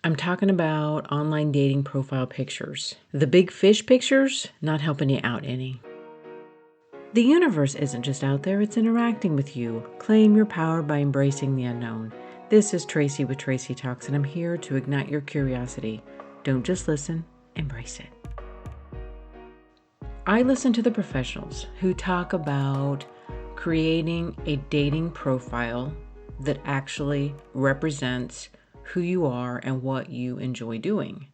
I'm talking about online dating profile pictures. The big fish pictures, not helping you out any. The universe isn't just out there, it's interacting with you. Claim your power by embracing the unknown. This is Tracy with Tracy Talks, and I'm here to ignite your curiosity. Don't just listen, embrace it. I listen to the professionals who talk about creating a dating profile that actually represents who you are and what you enjoy doing.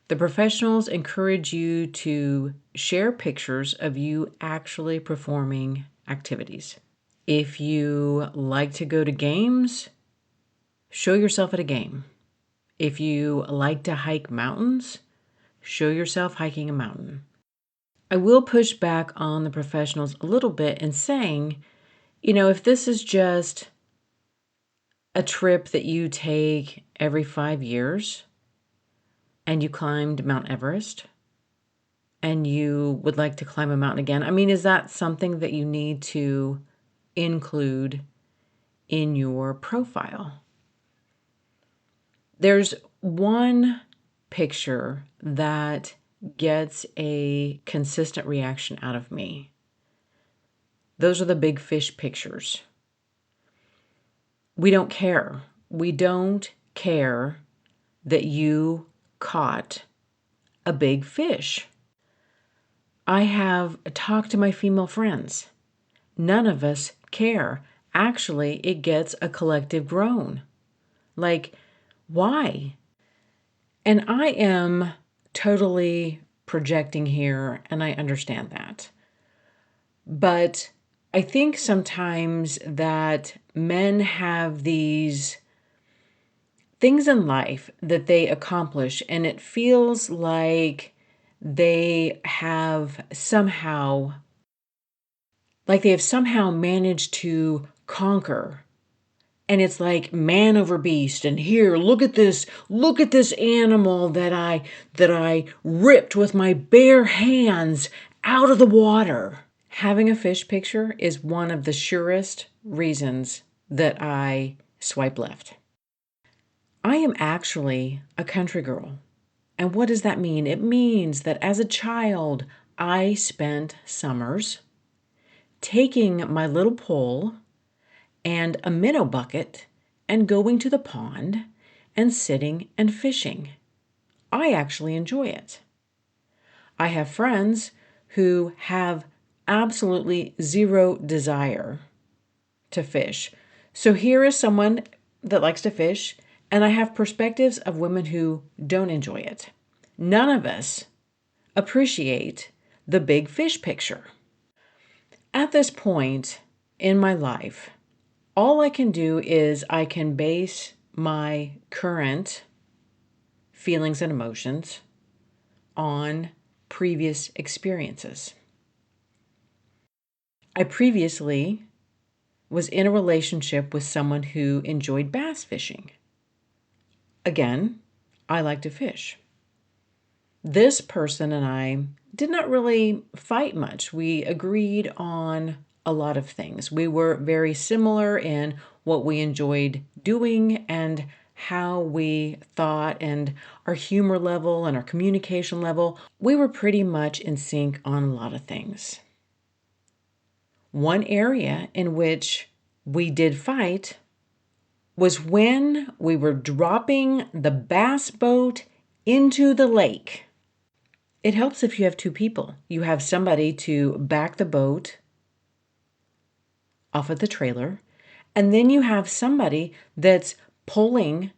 The professionals encourage you to share pictures of you actually performing activities. If you like to go to games, show yourself at a game. If you like to hike mountains, show yourself hiking a mountain. I will push back on the professionals a little bit in saying, if this is just a trip that you take every 5 years and you climbed Mount Everest and you would like to climb a mountain again, is that something that you need to include in your profile? There's one picture that gets a consistent reaction out of me. Those are the big fish pictures. We don't care. We don't care that you caught a big fish. I have talked to my female friends. None of us care. Actually, it gets a collective groan. Like, why? And I am totally projecting here, and I understand that. But I think sometimes that men have these things in life that they accomplish, and it feels like they have somehow managed to conquer. And it's like man over beast. And here, look at this animal that I ripped with my bare hands out of the water. Having a fish picture is one of the surest reasons that I swipe left. I am actually a country girl. And what does that mean? It means that as a child, I spent summers taking my little pole and a minnow bucket and going to the pond and sitting and fishing. I actually enjoy it. I have friends who have absolutely zero desire to fish. So here is someone that likes to fish, and I have perspectives of women who don't enjoy it. None of us appreciate the big fish picture. At this point in my life, all I can do is I can base my current feelings and emotions on previous experiences. I previously was in a relationship with someone who enjoyed bass fishing. Again, I like to fish. This person and I did not really fight much. We agreed on a lot of things. We were very similar in what we enjoyed doing and how we thought and our humor level and our communication level. We were pretty much in sync on a lot of things. One area in which we did fight was when we were dropping the bass boat into the lake. It helps if you have two people. You have somebody to back the boat off of the trailer, and then you have somebody that's pulling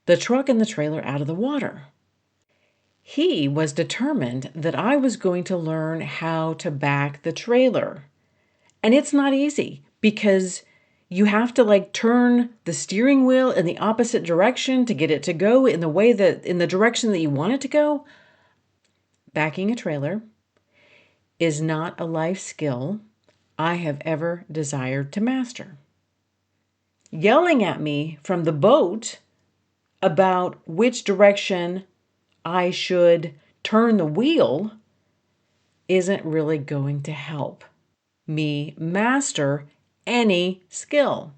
the truck and the trailer out of the water. He was determined that I was going to learn how to back the trailer. And it's not easy because you have to turn the steering wheel in the opposite direction to get it to go in the direction that you want it to go. Backing a trailer is not a life skill I have ever desired to master. Yelling at me from the boat about which direction I should turn the wheel isn't really going to help me master any skill.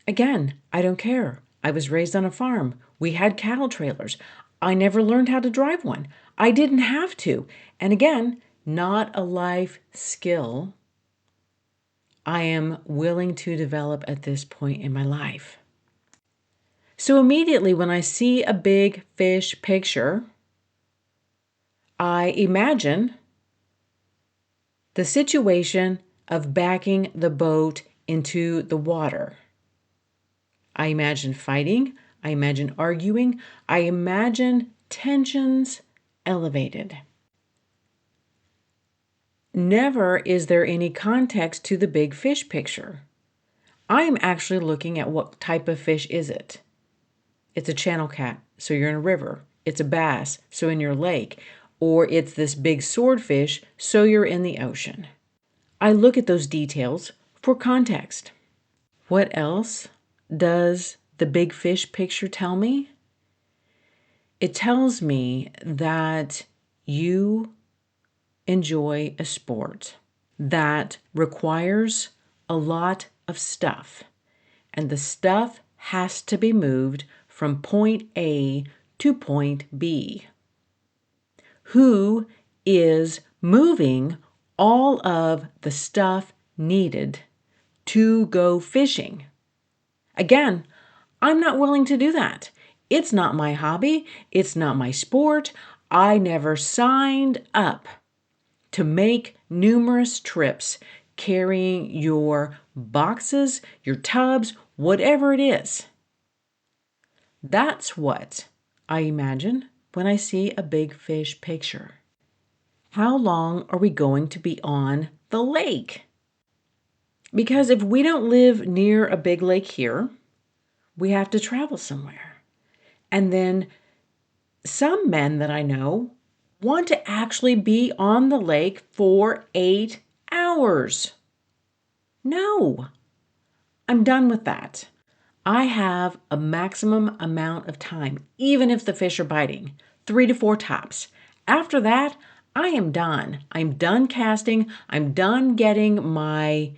Again, I don't care. I was raised on a farm. We had cattle trailers. I never learned how to drive one. I didn't have to. And again, not a life skill I am willing to develop at this point in my life. So immediately when I see a big fish picture, I imagine the situation of backing the boat into the water. I imagine fighting. I imagine arguing. I imagine tensions elevated. Never is there any context to the big fish picture. I am actually looking at what type of fish is it. It's a channel cat, so you're in a river. It's a bass, so in your lake. Or it's this big swordfish, so you're in the ocean. I look at those details for context. What else does the big fish picture tell me? It tells me that you enjoy a sport that requires a lot of stuff, and the stuff has to be moved from point A to point B. Who is moving all of the stuff needed to go fishing? Again, I'm not willing to do that. It's not my hobby. It's not my sport. I never signed up to make numerous trips carrying your boxes, your tubs, whatever it is. That's what I imagine when I see a big fish picture. How long are we going to be on the lake? Because if we don't live near a big lake here, we have to travel somewhere. And then some men that I know want to actually be on the lake for 8 hours. No, I'm done with that. I have a maximum amount of time, even if the fish are biting, 3 to 4 tops. After that, I am done. I'm done casting. I'm done getting my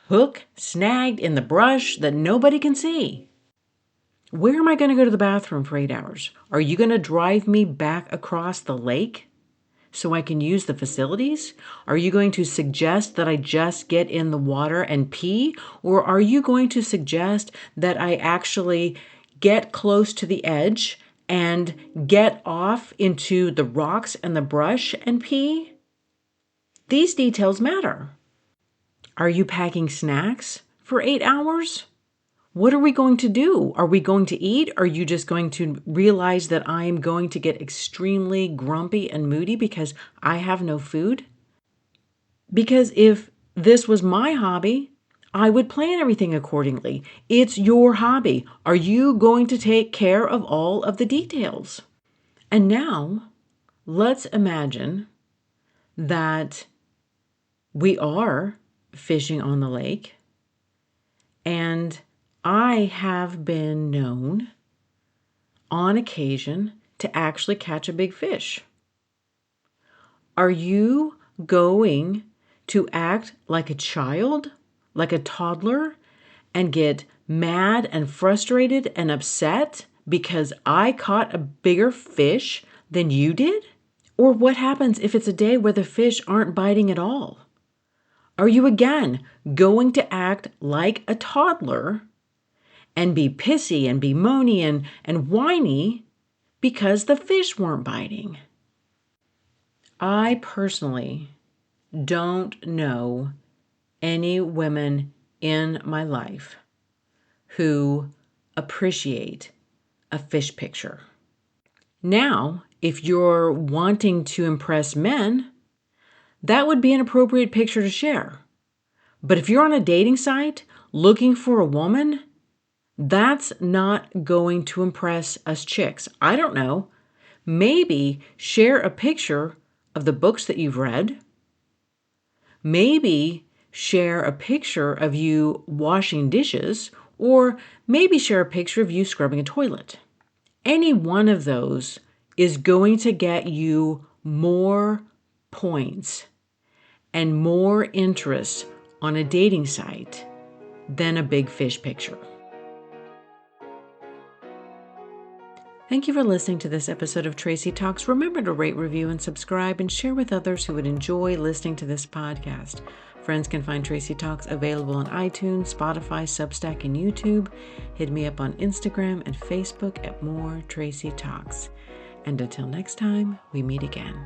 hook snagged in the brush that nobody can see. Where am I going to go to the bathroom for 8 hours? Are you going to drive me back across the lake so I can use the facilities? Are you going to suggest that I just get in the water and pee? Or are you going to suggest that I actually get close to the edge and get off into the rocks and the brush and pee? These details matter. Are you packing snacks for 8 hours? What are we going to do? Are we going to eat? Are you just going to realize that I am going to get extremely grumpy and moody because I have no food? Because if this was my hobby, I would plan everything accordingly. It's your hobby. Are you going to take care of all of the details? And now, let's imagine that we are fishing on the lake, and I have been known on occasion to actually catch a big fish. Are you going to act like a child, like a toddler, and get mad and frustrated and upset because I caught a bigger fish than you did? Or what happens if it's a day where the fish aren't biting at all? Are you again going to act like a toddler and be pissy and be moany and whiny because the fish weren't biting? I personally don't know any women in my life who appreciate a fish picture. Now, if you're wanting to impress men, that would be an appropriate picture to share. But if you're on a dating site looking for a woman, that's not going to impress us chicks. I don't know. Maybe share a picture of the books that you've read. Maybe share a picture of you washing dishes, or maybe share a picture of you scrubbing a toilet. Any one of those is going to get you more points and more interest on a dating site than a big fish picture. Thank you for listening to this episode of Tracy Talks. Remember to rate, review, and subscribe, and share with others who would enjoy listening to this podcast. Friends can find Tracy Talks available on iTunes, Spotify, Substack, and YouTube. Hit me up on Instagram and Facebook at More Tracy Talks. And until next time, we meet again.